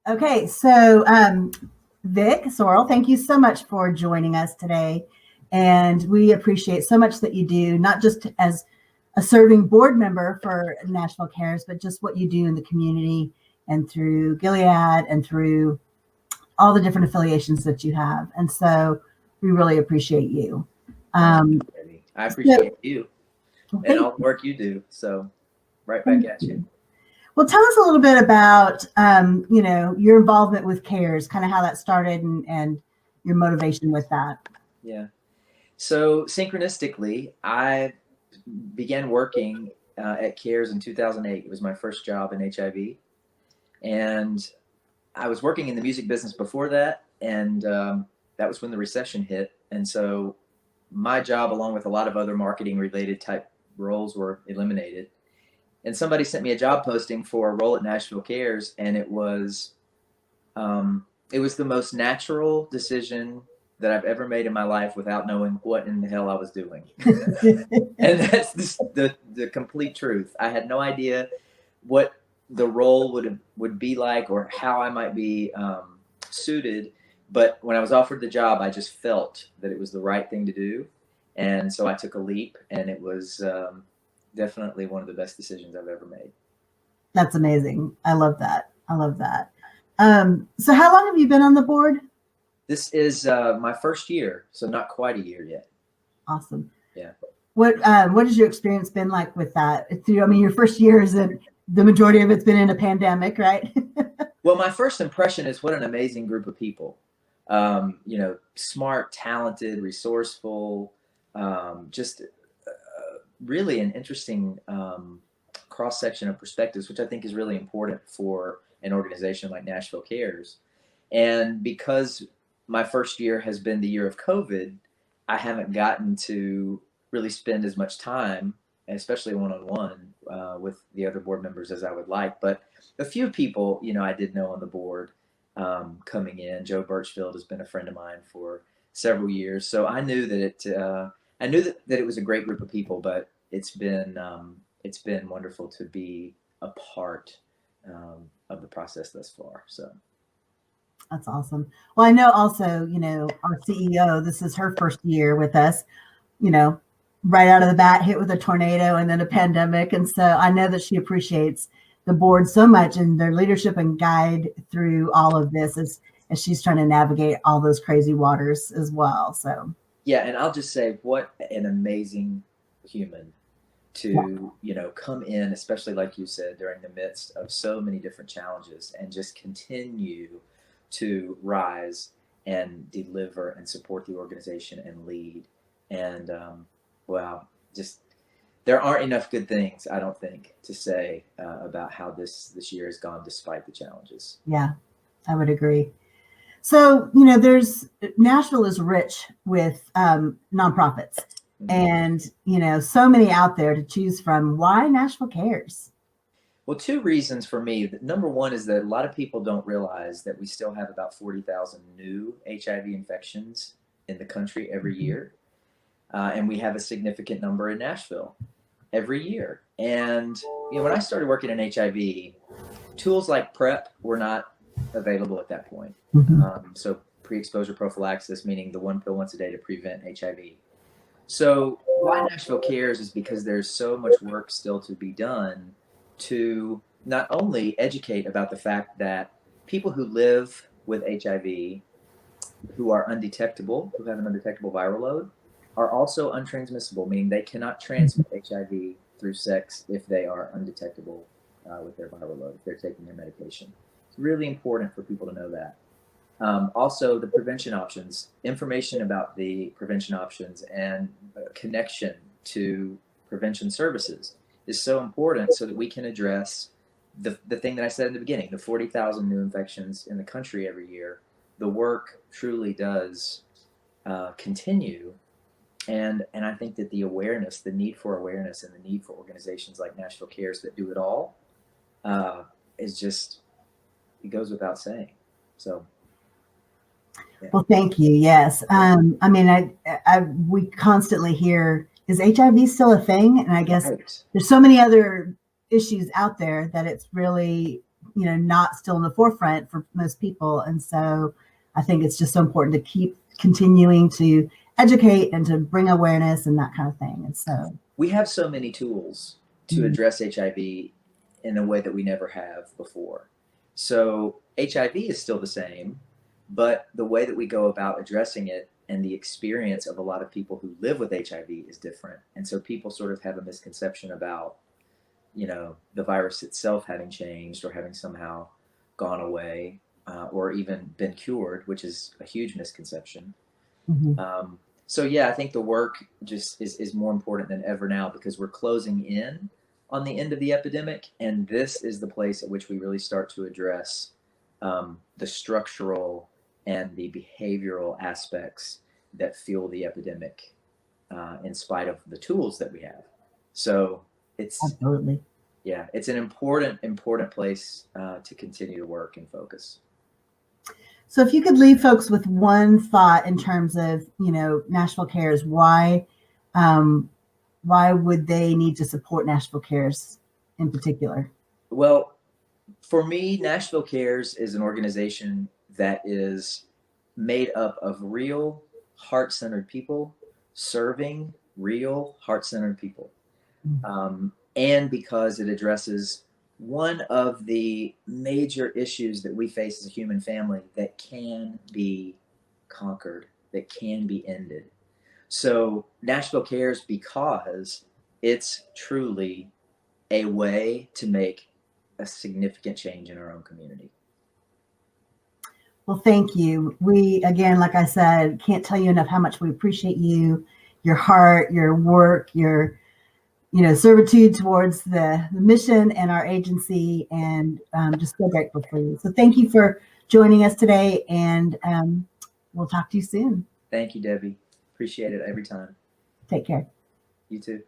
Okay, so Vic, Sorrell, thank you so much for joining us today. And we appreciate so much that you do, not just as a serving board member for Nashville CARES, but just what you do in the community and through Gilead and through all the different affiliations that you have. And so we really appreciate you. I appreciate you and all You. the work you do. So right back at you. Well, tell us a little bit about, your involvement with CARES, kind of how that started and your motivation with that. Yeah. So synchronistically, I began working at CARES in 2008. It was my first job in HIV. And I was working in the music business before that. And that was when the recession hit. And so my job, along with a lot of other marketing related type roles, were eliminated. And somebody sent me a job posting for a role at Nashville CARES, and it was the most natural decision that I've ever made in my life without knowing what in the hell I was doing. And that's the complete truth. I had no idea what the role would be like or how I might be suited. But when I was offered the job, I just felt that it was the right thing to do. And so I took a leap, and it was definitely one of the best decisions I've ever made. That's amazing. I love that. So how long have you been on the board? This is my first year, so not quite a year yet. Awesome. Yeah. What has your experience been like with that? Your first year is that the majority of it's been in a pandemic, right? Well, my first impression is what an amazing group of people. Smart, talented, resourceful, just really an interesting cross section of perspectives, which I think is really important for an organization like Nashville CARES. And because my first year has been the year of COVID, I haven't gotten to really spend as much time, especially one-on-one, with the other board members as I would like. But a few people, I did know on the board coming in. Joe Birchfield has been a friend of mine for several years, so I knew that it was a great group of people. But it's been wonderful to be a part of the process thus far. So. That's awesome. Well, I know also, our CEO, this is her first year with us, right out of the bat, hit with a tornado and then a pandemic. And so I know that she appreciates the board so much and their leadership and guide through all of this as she's trying to navigate all those crazy waters as well. So. Yeah. And I'll just say, what an amazing human to, come in, especially like you said, during the midst of so many different challenges and just continue to rise and deliver and support the organization and lead. And just there aren't enough good things, I don't think, to say about how this year has gone despite the challenges. Yeah, I would agree. So, Nashville is rich with nonprofits. And, so many out there to choose from. Why Nashville CARES? Well, two reasons for me. Number one is that a lot of people don't realize that we still have about 40,000 new HIV infections in the country every year. And we have a significant number in Nashville every year. And, when I started working in HIV, tools like PrEP were not available at that point. Mm-hmm. So pre-exposure prophylaxis, meaning the one pill once a day to prevent HIV. So why Nashville CARES is because there's so much work still to be done to not only educate about the fact that people who live with HIV, who are undetectable, who have an undetectable viral load, are also untransmissible, meaning they cannot transmit HIV through sex if they are undetectable with their viral load, if they're taking their medication. It's really important for people to know that. Also, the prevention options, information about the prevention options and connection to prevention services is so important so that we can address the thing that I said in the beginning, the 40,000 new infections in the country every year. The work truly does continue. And I think that the awareness, the need for awareness and the need for organizations like Nashville CARES that do it all is just, it goes without saying. So. Yeah. Well, thank you. Yes. We constantly hear, is HIV still a thing? And I guess there's so many other issues out there that it's really not still in the forefront for most people. And so I think it's just so important to keep continuing to educate and to bring awareness and that kind of thing. And so we have so many tools to address HIV in a way that we never have before. So HIV is still the same, but the way that we go about addressing it and the experience of a lot of people who live with HIV is different. And so people sort of have a misconception about, the virus itself having changed or having somehow gone away, or even been cured, which is a huge misconception. So yeah, I think the work just is more important than ever now because we're closing in on the end of the epidemic, and this is the place at which we really start to address the structural and the behavioral aspects that fuel the epidemic, in spite of the tools that we have. So it's absolutely, yeah, it's an important place to continue to work and focus. So if you could leave folks with one thought in terms of, Nashville Cares, why would they need to support Nashville Cares in particular? Well, for me, Nashville Cares is an organization that is made up of real heart-centered people serving real heart-centered people. And because it addresses one of the major issues that we face as a human family that can be conquered, that can be ended. So Nashville Cares because it's truly a way to make a significant change in our own community. Well, thank you. We, again, like I said, can't tell you enough how much we appreciate you, your heart, your work, your servitude towards the mission and our agency, and just so grateful for you. So thank you for joining us today, and we'll talk to you soon. Thank you, Debbie. Appreciate it every time. Take care. You too.